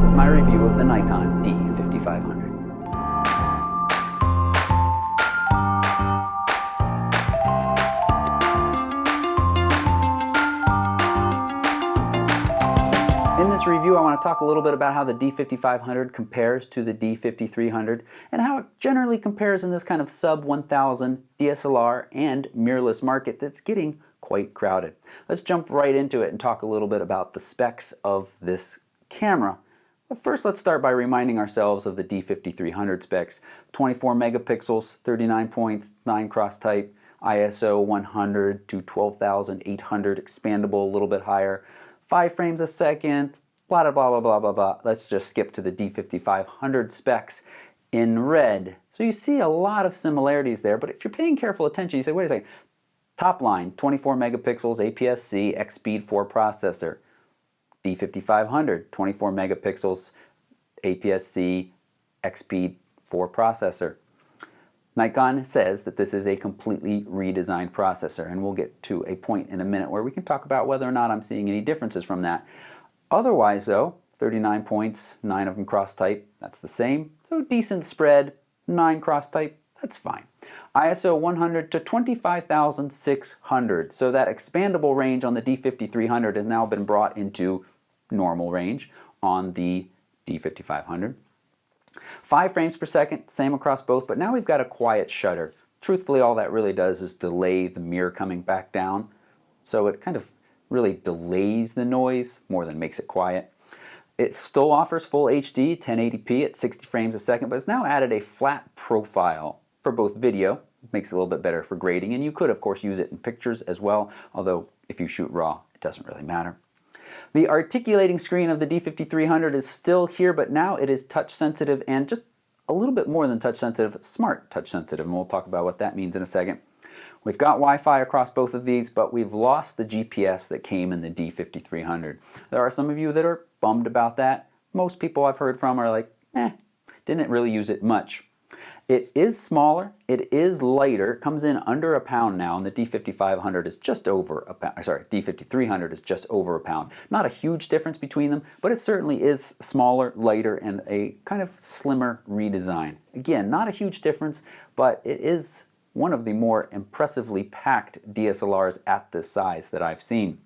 this is my review of the Nikon D5500. In this review, I want to talk a little bit about how the D5500 compares to the D5300 and how it generally compares in this kind of sub-1000 DSLR and mirrorless market that's getting quite crowded. Let's jump right into it and talk a little bit about the specs of this camera. But first, let's start by reminding ourselves of the D5300 specs. 24 megapixels, 39 points, 9 cross type, ISO 100 to 12,800, expandable a little bit higher, 5 frames a second, blah, blah, blah, blah, blah, blah. Let's just skip to the D5500 specs in red. So you see a lot of similarities there, but if you're paying careful attention, you say, wait a second, top line, 24 megapixels, APS-C, X-Speed 4 processor. D5500, 24 megapixels, APS-C, X-Speed 4 processor. Nikon says that this is a completely redesigned processor, and we'll get to a point in a minute where we can talk about whether or not I'm seeing any differences from that. Otherwise though, 39 points, 9 of them cross type, that's the same. So decent spread, 9 cross type, that's fine. ISO 100 to 25,600. So that expandable range on the D5300 has now been brought into normal range on the D5500. 5 frames per second, same across both, but now we've got a quiet shutter. Truthfully, all that really does is delay the mirror coming back down. So it kind of really delays the noise more than makes it quiet. It still offers full HD, 1080p at 60 frames a second, but it's now added a flat profile for both video. It makes it a little bit better for grading, and you could of course use it in pictures as well, although if you shoot raw, it doesn't really matter. The articulating screen of the D5300 is still here, but now it is touch sensitive and just a little bit more than touch sensitive, smart touch sensitive, and we'll talk about what that means in a second. We've got Wi-Fi across both of these, but we've lost the GPS that came in the D5300. There are some of you that are bummed about that. Most people I've heard from are like, didn't really use it much. It is smaller, it is lighter, it comes in under a pound now, and the D5500 is just over a pound, sorry, D5300 is just over a pound. Not a huge difference between them, but it certainly is smaller, lighter, and a kind of slimmer redesign. Again, not a huge difference, but it is one of the more impressively packed DSLRs at this size that I've seen.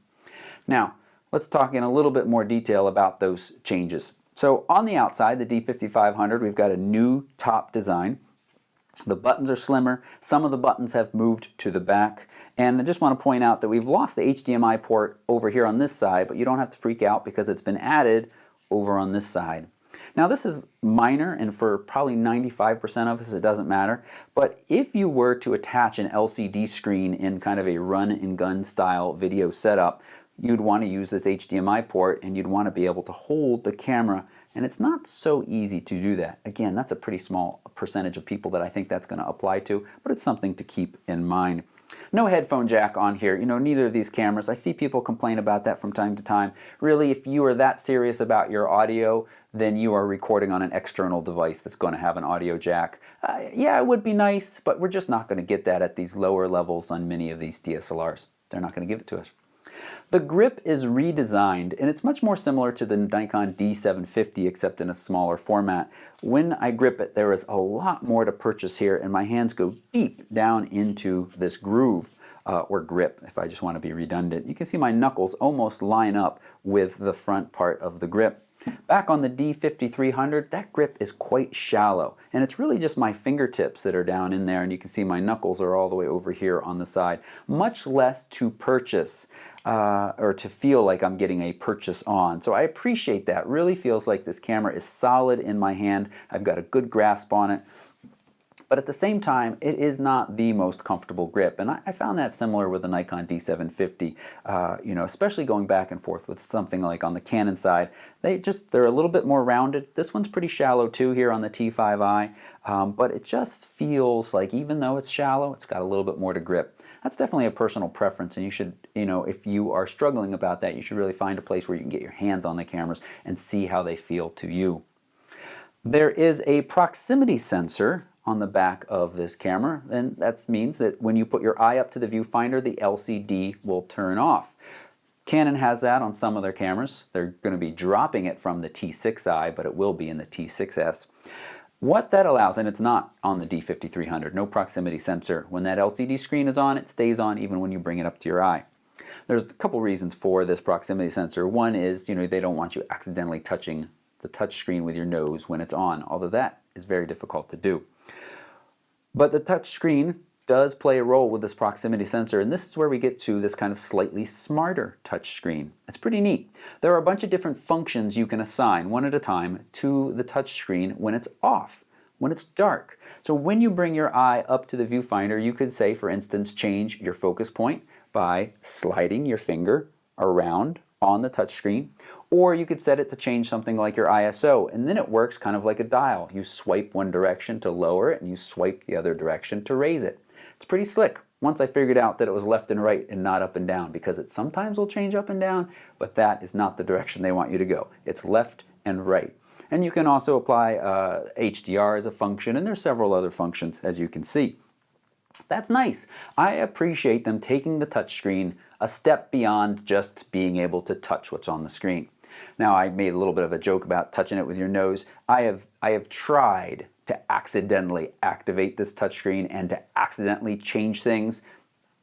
Now, let's talk in a little bit more detail about those changes. So on the outside, the D5500, we've got a new top design. The buttons are slimmer, some of the buttons have moved to the back, and I just want to point out that we've lost the HDMI port over here on this side, but you don't have to freak out because it's been added over on this side. Now this is minor, and for probably 95% of us it doesn't matter, but if you were to attach an LCD screen in kind of a run-and-gun style video setup, you'd want to use this HDMI port and you'd want to be able to hold the camera, and it's not so easy to do that. Again, that's a pretty small percentage of people that I think that's going to apply to, but it's something to keep in mind. No headphone jack on here, neither of these cameras. I see people complain about that from time to time. Really, if you are that serious about your audio, then you are recording on an external device that's going to have an audio jack. Yeah, it would be nice, but we're just not going to get that at these lower levels on many of these DSLRs. They're not going to give it to us. The grip is redesigned, and it's much more similar to the Nikon D750 except in a smaller format. When I grip it, there is a lot more to purchase here, and my hands go deep down into this groove, or grip if I just want to be redundant. You can see my knuckles almost line up with the front part of the grip. Back on the D5300, that grip is quite shallow, and it's really just my fingertips that are down in there, and you can see my knuckles are all the way over here on the side. Much less to purchase, or to feel like I'm getting a purchase on. So I appreciate that. Really feels like this camera is solid in my hand. I've got a good grasp on it. But at the same time, it is not the most comfortable grip, and I found that similar with the Nikon D750. Especially going back and forth with something like on the Canon side, they're a little bit more rounded. This one's pretty shallow too here on the T5i, but it just feels like even though it's shallow, it's got a little bit more to grip. That's definitely a personal preference, and you should, if you are struggling about that, you should really find a place where you can get your hands on the cameras and see how they feel to you. There is a proximity sensor on the back of this camera, and that means that when you put your eye up to the viewfinder, the LCD will turn off. Canon has that on some of their cameras. They're going to be dropping it from the T6i, but it will be in the T6s. What that allows, and it's not on the D5300, no proximity sensor. When that LCD screen is on, it stays on even when you bring it up to your eye. There's a couple reasons for this proximity sensor. One is, they don't want you accidentally touching the touch screen with your nose when it's on, although that is very difficult to do. But the touch screen does play a role with this proximity sensor, and this is where we get to this kind of slightly smarter touch screen. It's pretty neat. There are a bunch of different functions you can assign one at a time to the touch screen when it's off, when it's dark. So when you bring your eye up to the viewfinder, you could say, for instance, change your focus point by sliding your finger around on the touch screen, or you could set it to change something like your ISO, and then it works kind of like a dial. You swipe one direction to lower it, and you swipe the other direction to raise it. It's pretty slick once I figured out that it was left and right and not up and down, because it sometimes will change up and down, but that is not the direction they want you to go. It's left and right. And you can also apply HDR as a function, and there's several other functions, as you can see. That's nice. I appreciate them taking the touch screen a step beyond just being able to touch what's on the screen. Now, I made a little bit of a joke about touching it with your nose. I have tried to accidentally activate this touchscreen and to accidentally change things,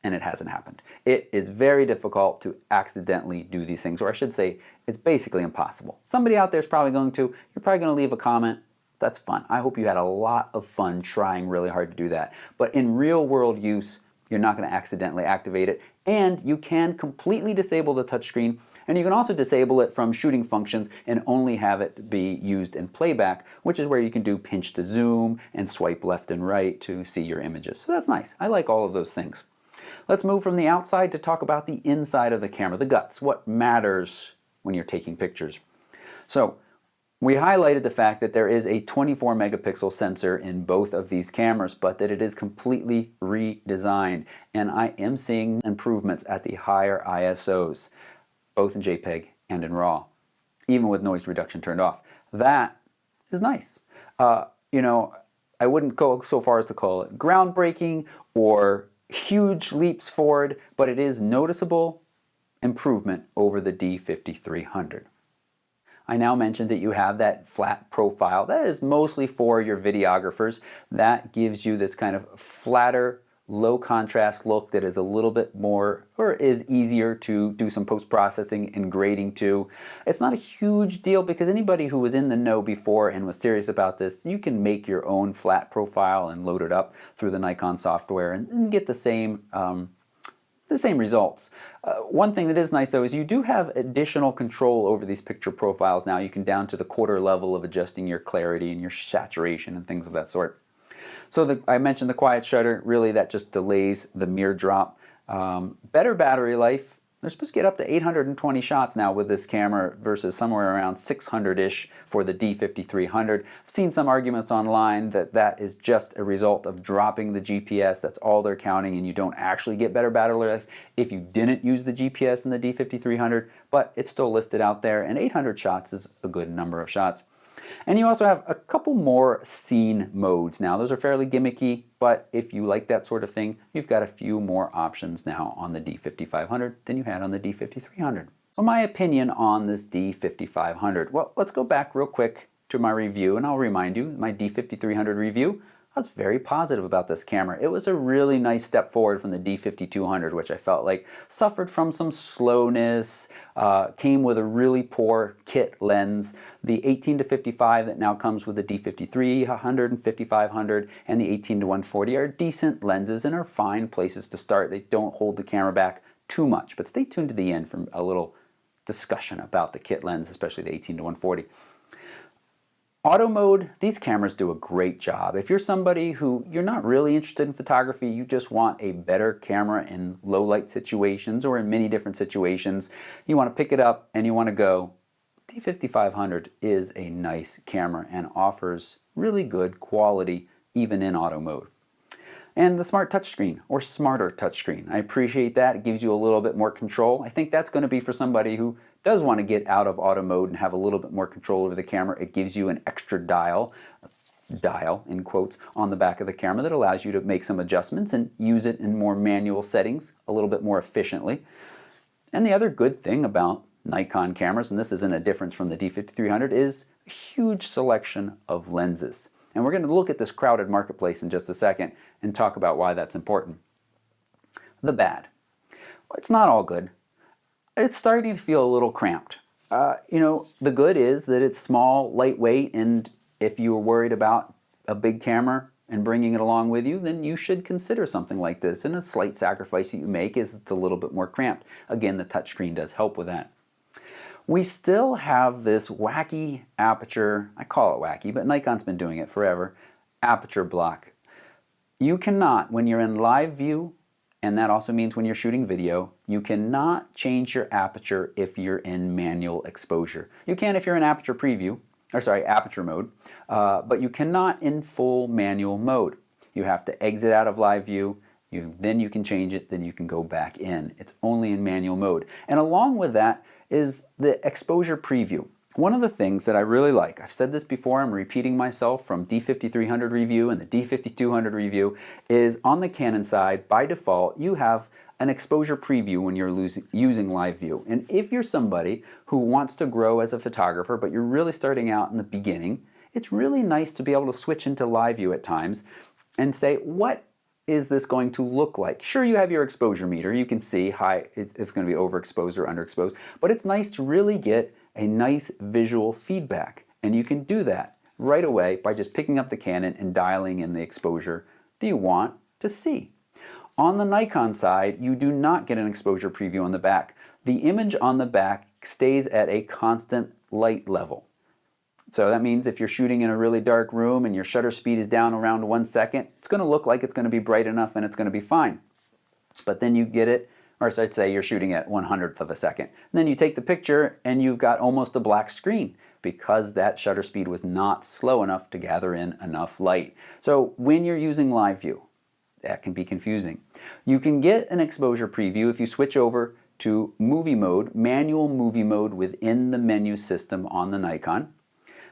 and it hasn't happened. It is very difficult to accidentally do these things, or I should say, it's basically impossible. Somebody out there is probably going to. You're probably going to leave a comment. That's fun. I hope you had a lot of fun trying really hard to do that. But in real world use, you're not going to accidentally activate it, and you can completely disable the touchscreen. And you can also disable it from shooting functions and only have it be used in playback, which is where you can do pinch to zoom and swipe left and right to see your images. So that's nice. I like all of those things. Let's move from the outside to talk about the inside of the camera, the guts, what matters when you're taking pictures. So we highlighted the fact that there is a 24 megapixel sensor in both of these cameras, but that it is completely redesigned. And I am seeing improvements at the higher ISOs, both in JPEG and in RAW, even with noise reduction turned off. That is nice. I wouldn't go so far as to call it groundbreaking or huge leaps forward, but it is noticeable improvement over the D5300. I now mentioned that you have that flat profile. That is mostly for your videographers. That gives you this kind of flatter, low contrast look that is a little bit more, or is easier to do some post-processing and grading to. It's not a huge deal because anybody who was in the know before and was serious about this, you can make your own flat profile and load it up through the Nikon software and get the same results. One thing that is nice though is you do have additional control over these picture profiles now. You can down to the quarter level of adjusting your clarity and your saturation and things of that sort. So I mentioned the quiet shutter. Really, that just delays the mirror drop. Better battery life. They're supposed to get up to 820 shots now with this camera versus somewhere around 600-ish for the D5300. I've seen some arguments online that that is just a result of dropping the GPS. That's all they're counting, and you don't actually get better battery life if you didn't use the GPS in the D5300, but it's still listed out there, and 800 shots is a good number of shots. And you also have a couple more scene modes now. Those are fairly gimmicky, but if you like that sort of thing, you've got a few more options now on the D5500 than you had on the D5300. So my opinion on this D5500. Well, let's go back real quick to my review, and I'll remind you, my D5300 review, I was very positive about this camera. It was a really nice step forward from the D5200, which I felt like suffered from some slowness, came with a really poor kit lens. The 18-55 that now comes with the D5300 and 5500 and the 18-140 are decent lenses and are fine places to start. They don't hold the camera back too much, but stay tuned to the end for a little discussion about the kit lens, especially the 18-140. Auto mode, these cameras do a great job. If you're somebody who you're not really interested in photography, you just want a better camera in low light situations or in many different situations, you want to pick it up and you want to go, D5500 is a nice camera and offers really good quality even in auto mode. And the smart touchscreen, or smarter touchscreen. I appreciate that. It gives you a little bit more control. I think that's going to be for somebody who does want to get out of auto mode and have a little bit more control over the camera. It gives you an extra dial in quotes, on the back of the camera that allows you to make some adjustments and use it in more manual settings a little bit more efficiently. And the other good thing about Nikon cameras, and this isn't a difference from the D5300, is a huge selection of lenses. And we're going to look at this crowded marketplace in just a second and talk about why that's important. The bad. It's not all good. It's starting to feel a little cramped. The good is that it's small, lightweight, and if you were worried about a big camera and bringing it along with you, then you should consider something like this. And a slight sacrifice that you make is it's a little bit more cramped. Again, the touchscreen does help with that. We still have this wacky aperture, I call it wacky, but Nikon's been doing it forever, aperture block. You cannot, when you're in live view, and that also means when you're shooting video, you cannot change your aperture if you're in manual exposure. You can if you're in aperture mode, but you cannot in full manual mode. You have to exit out of live view, then you can change it, then you can go back in. It's only in manual mode. And along with that is the exposure preview. One of the things that I really like, I've said this before, I'm repeating myself from D5300 review and the D5200 review, is on the Canon side, by default, you have an exposure preview when you're using live view. And if you're somebody who wants to grow as a photographer, but you're really starting out in the beginning, it's really nice to be able to switch into live view at times and say, what is this going to look like? Sure, you have your exposure meter. You can see it's going to be overexposed or underexposed, but it's nice to really get a nice visual feedback. And you can do that right away by just picking up the Canon and dialing in the exposure that you want to see. On the Nikon side, you do not get an exposure preview on the back. The image on the back stays at a constant light level. So that means if you're shooting in a really dark room and your shutter speed is down around 1 second, it's going to look like it's going to be bright enough and it's going to be fine. But then you get it, or I'd say you're shooting at 1/100th of a second. And then you take the picture and you've got almost a black screen because that shutter speed was not slow enough to gather in enough light. So when you're using live view, that can be confusing. You can get an exposure preview if you switch over to movie mode, manual movie mode within the menu system on the Nikon.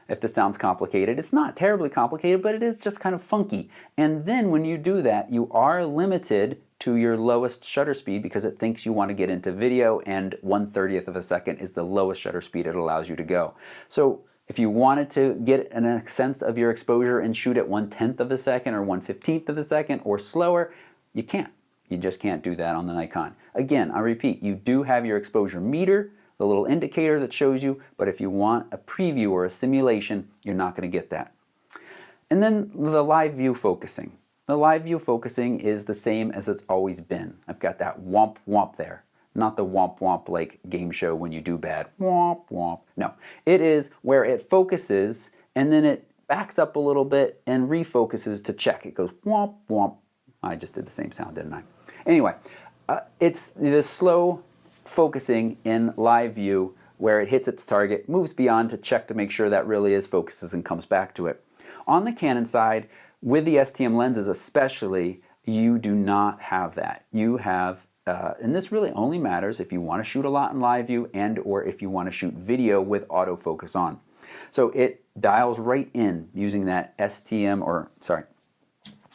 If this sounds complicated, it's not terribly complicated, but it is just kind of funky. And then when you do that, you are limited to your lowest shutter speed because it thinks you want to get into video, and 1/30th of a second is the lowest shutter speed it allows you to go. So if you wanted to get a sense of your exposure and shoot at 1/10th of a second or 1/15th of a second or slower, you can't. You just can't do that on the Nikon. Again, I repeat, you do have your exposure meter, the little indicator that shows you, but if you want a preview or a simulation, you're not going to get that. And then the live view focusing. The live view focusing is the same as it's always been. I've got that womp womp there. Not the womp womp like game show when you do bad. Womp womp. No, it is where it focuses and then it backs up a little bit and refocuses to check. It goes womp womp. I just did the same sound, didn't I? Anyway, it's the slow focusing in live view where it hits its target, moves beyond to check to make sure that really is focuses and comes back to it. On the Canon side, with the STM lenses especially, you do not have that. You have, and this really only matters if you want to shoot a lot in live view and or if you want to shoot video with autofocus on. So it dials right in using that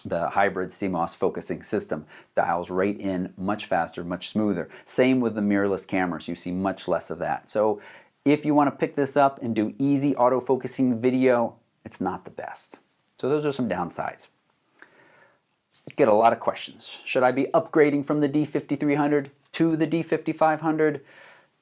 the hybrid CMOS focusing system, dials right in much faster, much smoother. Same with the mirrorless cameras, you see much less of that. So if you want to pick this up and do easy autofocusing video, it's not the best. So those are some downsides. Get a lot of questions. Should I be upgrading from the D5300 to the D5500?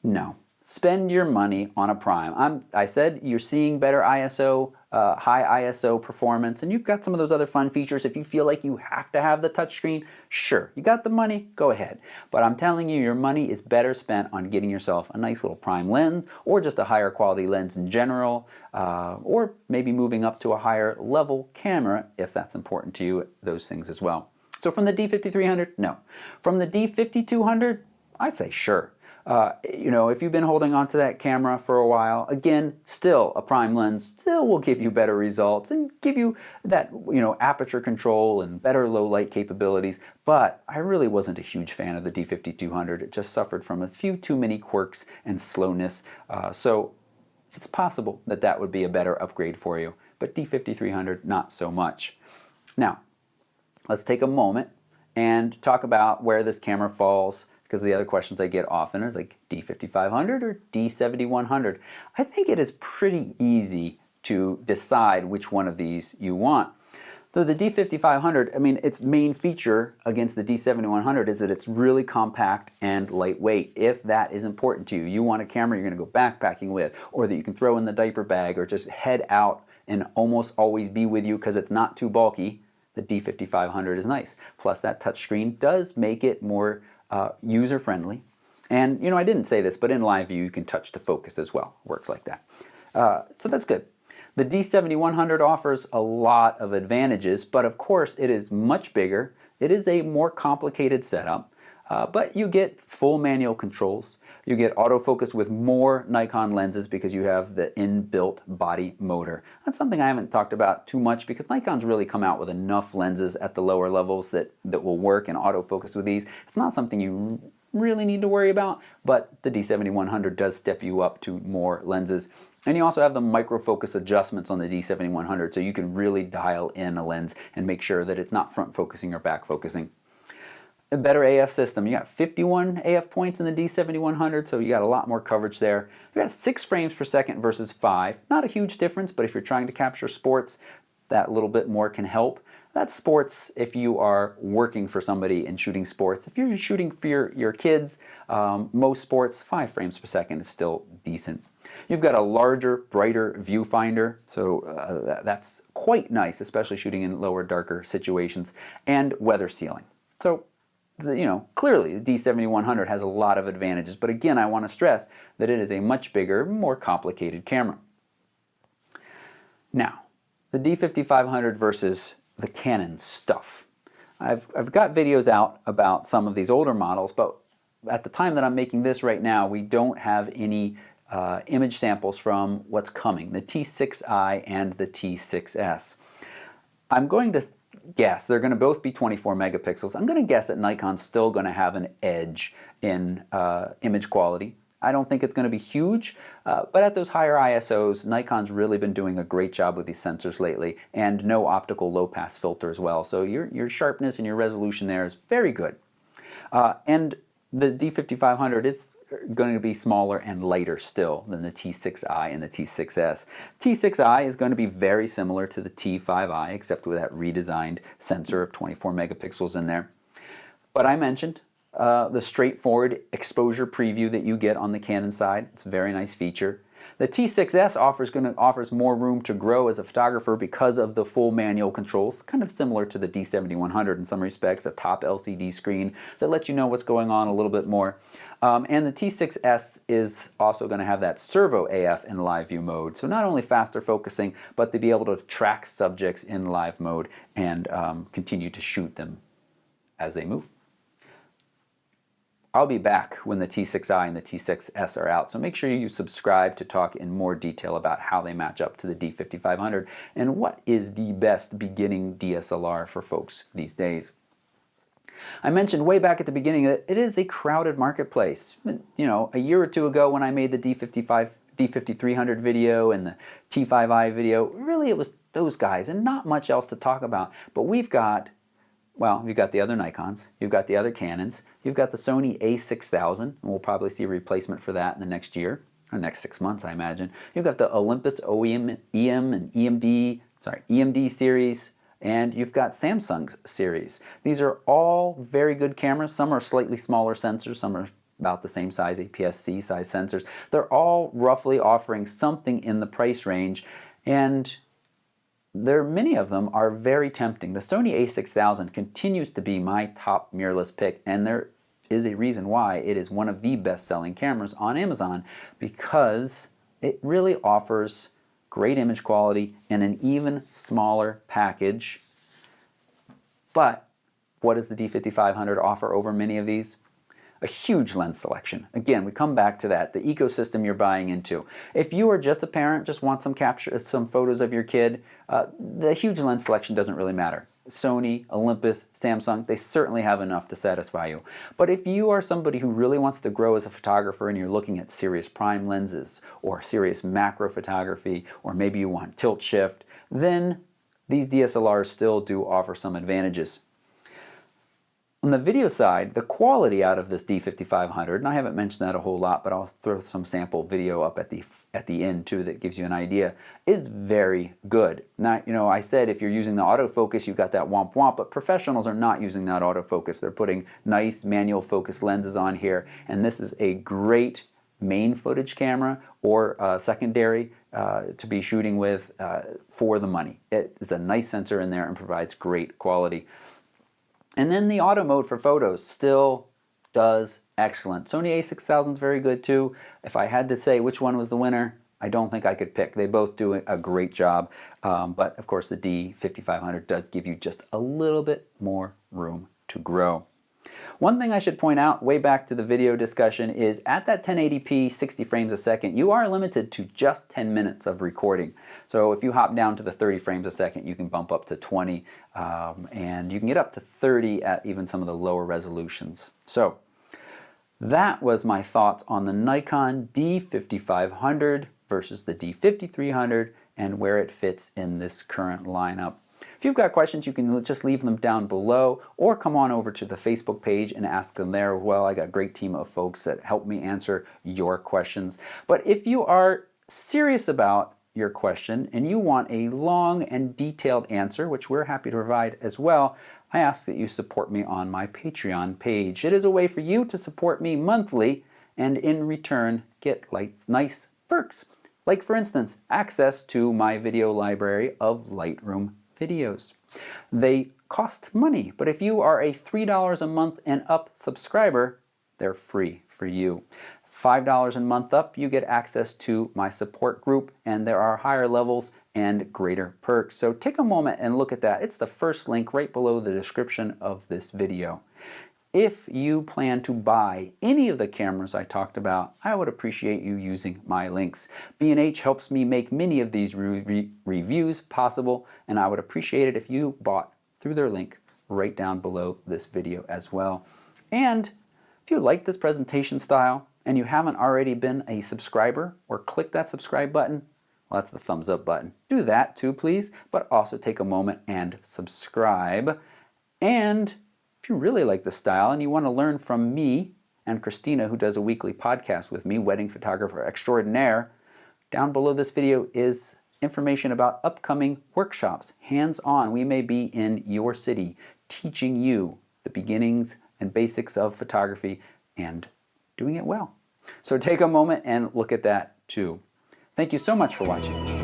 No. Spend your money on a prime. I said you're seeing better ISO, high ISO performance, and you've got some of those other fun features. If you feel like you have to have the touchscreen, sure, you got the money, go ahead. But I'm telling you, your money is better spent on getting yourself a nice little prime lens, or just a higher quality lens in general, or maybe moving up to a higher level camera if that's important to you, those things as well. So from the D5300, no. From the D5200, I'd say sure. If you've been holding on to that camera for a while, again, still a prime lens still will give you better results and give you that, aperture control and better low light capabilities. But I really wasn't a huge fan of the D5200. It just suffered from a few too many quirks and slowness. So it's possible that that would be a better upgrade for you. But D5300, not so much. Now, let's take a moment and talk about where this camera falls because the other questions I get often is like D5500 or D7100. I think it is pretty easy to decide which one of these you want. So the D5500, I mean, its main feature against the D7100 is that it's really compact and lightweight. If that is important to you, you want a camera you're going to go backpacking with, or that you can throw in the diaper bag, or just head out and almost always be with you because it's not too bulky, the D5500 is nice. Plus that touchscreen does make it more user-friendly. And, you know, I didn't say this, but in live view you can touch to focus as well. Works like that. So that's good. The D7100 offers a lot of advantages, but of course it is much bigger. It is a more complicated setup, but you get full manual controls. You get autofocus with more Nikon lenses because you have the inbuilt body motor. That's something I haven't talked about too much because Nikon's really come out with enough lenses at the lower levels that will work in autofocus with these. It's not something you really need to worry about, but the D7100 does step you up to more lenses. And you also have the micro focus adjustments on the D7100, so you can really dial in a lens and make sure that it's not front focusing or back focusing. A better AF system. You got 51 AF points in the D7100, so you got a lot more coverage there. You got 6 frames per second versus 5. Not a huge difference, but if you're trying to capture sports, that little bit more can help. That's sports if you are working for somebody and shooting sports. If you're shooting for your kids, most sports, 5 frames per second is still decent. You've got a larger, brighter viewfinder, so that's quite nice, especially shooting in lower, darker situations, and weather sealing. So, you know, clearly the D7100 has a lot of advantages, but again, I want to stress that it is a much bigger, more complicated camera. Now, the D5500 versus the Canon stuff. I've got videos out about some of these older models, but at the time that I'm making this right now, we don't have any image samples from what's coming, the T6i and the T6s. I'm going to guess they're going to both be 24 megapixels. I'm going to guess that Nikon's still going to have an edge in image quality. I don't think it's going to be huge, but at those higher ISOs, Nikon's really been doing a great job with these sensors lately, and no optical low-pass filter as well. So your sharpness and your resolution there is very good. And the D5500 is going to be smaller and lighter still than the T6i and the T6s. T6i is going to be very similar to the T5i, except with that redesigned sensor of 24 megapixels in there. But I mentioned the straightforward exposure preview that you get on the Canon side. It's a very nice feature. The T6s offers more room to grow as a photographer because of the full manual controls, kind of similar to the D7100 in some respects, a top LCD screen that lets you know what's going on a little bit more. And the T6s is also going to have that servo AF in live view mode, so not only faster focusing, but to be able to track subjects in live mode and continue to shoot them as they move. I'll be back when the T6i and the T6s are out, so make sure you subscribe to talk in more detail about how they match up to the D5500 and what is the best beginning DSLR for folks these days. I mentioned way back at the beginning that it is a crowded marketplace. You know, a year or two ago when I made the D5300 video and the T5i video, really it was those guys and not much else to talk about. But we've got, well, you've got the other Nikons, you've got the other Canons, you've got the Sony a6000, and we'll probably see a replacement for that in the next year, or next 6 months, I imagine. You've got the Olympus OEM, EM, and EMD series, and you've got Samsung's series. These are all very good cameras. Some are slightly smaller sensors, some are about the same size, APS-C size sensors. They're all roughly offering something in the price range, and many of them are very tempting. The Sony a6000 continues to be my top mirrorless pick, and there is a reason why it is one of the best-selling cameras on Amazon, because it really offers great image quality in an even smaller package. But what does the D5500 offer over many of these? A huge lens selection. Again, we come back to that, the ecosystem you're buying into. If you are just a parent, just want some photos of your kid, the huge lens selection doesn't really matter. Sony, Olympus, Samsung, they certainly have enough to satisfy you. But if you are somebody who really wants to grow as a photographer and you're looking at serious prime lenses or serious macro photography, or maybe you want tilt shift, then these DSLRs still do offer some advantages. On the video side, the quality out of this D5500, and I haven't mentioned that a whole lot, but I'll throw some sample video up at the end too that gives you an idea, is very good. Now, you know, I said if you're using the autofocus, you've got that womp womp, but professionals are not using that autofocus. They're putting nice manual focus lenses on here, and this is a great main footage camera or secondary to be shooting with for the money. It is a nice sensor in there and provides great quality. And then the auto mode for photos still does excellent. Sony a6000 is very good too. If I had to say which one was the winner, I don't think I could pick. They both do a great job, but of course the D5500 does give you just a little bit more room to grow. One thing I should point out, way back to the video discussion, is at that 1080p 60 frames a second, you are limited to just 10 minutes of recording. So if you hop down to the 30 frames a second, you can bump up to 20, and you can get up to 30 at even some of the lower resolutions. So that was my thoughts on the Nikon D5500 versus the D5300 and where it fits in this current lineup. If you've got questions, you can just leave them down below or come on over to the Facebook page and ask them there. Well, I got a great team of folks that help me answer your questions. But if you are serious about your question and you want a long and detailed answer, which we're happy to provide as well, I ask that you support me on my Patreon page. It is a way for you to support me monthly and in return get nice perks. Like, for instance, access to my video library of Lightroom videos. They cost money, but if you are a $3 a month and up subscriber, they're free for you. $5 a month up, you get access to my support group, and there are higher levels and greater perks. So take a moment and look at that. It's the first link right below the description of this video. If you plan to buy any of the cameras I talked about, I would appreciate you using my links. B&H helps me make many of these reviews possible, and I would appreciate it if you bought through their link right down below this video as well. And if you like this presentation style and you haven't already been a subscriber or click that subscribe button, well, that's the thumbs up button. Do that too, please, but also take a moment and subscribe. And if you really like the style and you want to learn from me and Christina, who does a weekly podcast with me, Wedding Photographer Extraordinaire, down below this video is information about upcoming workshops, hands-on. We may be in your city teaching you the beginnings and basics of photography and doing it well. So take a moment and look at that too. Thank you so much for watching.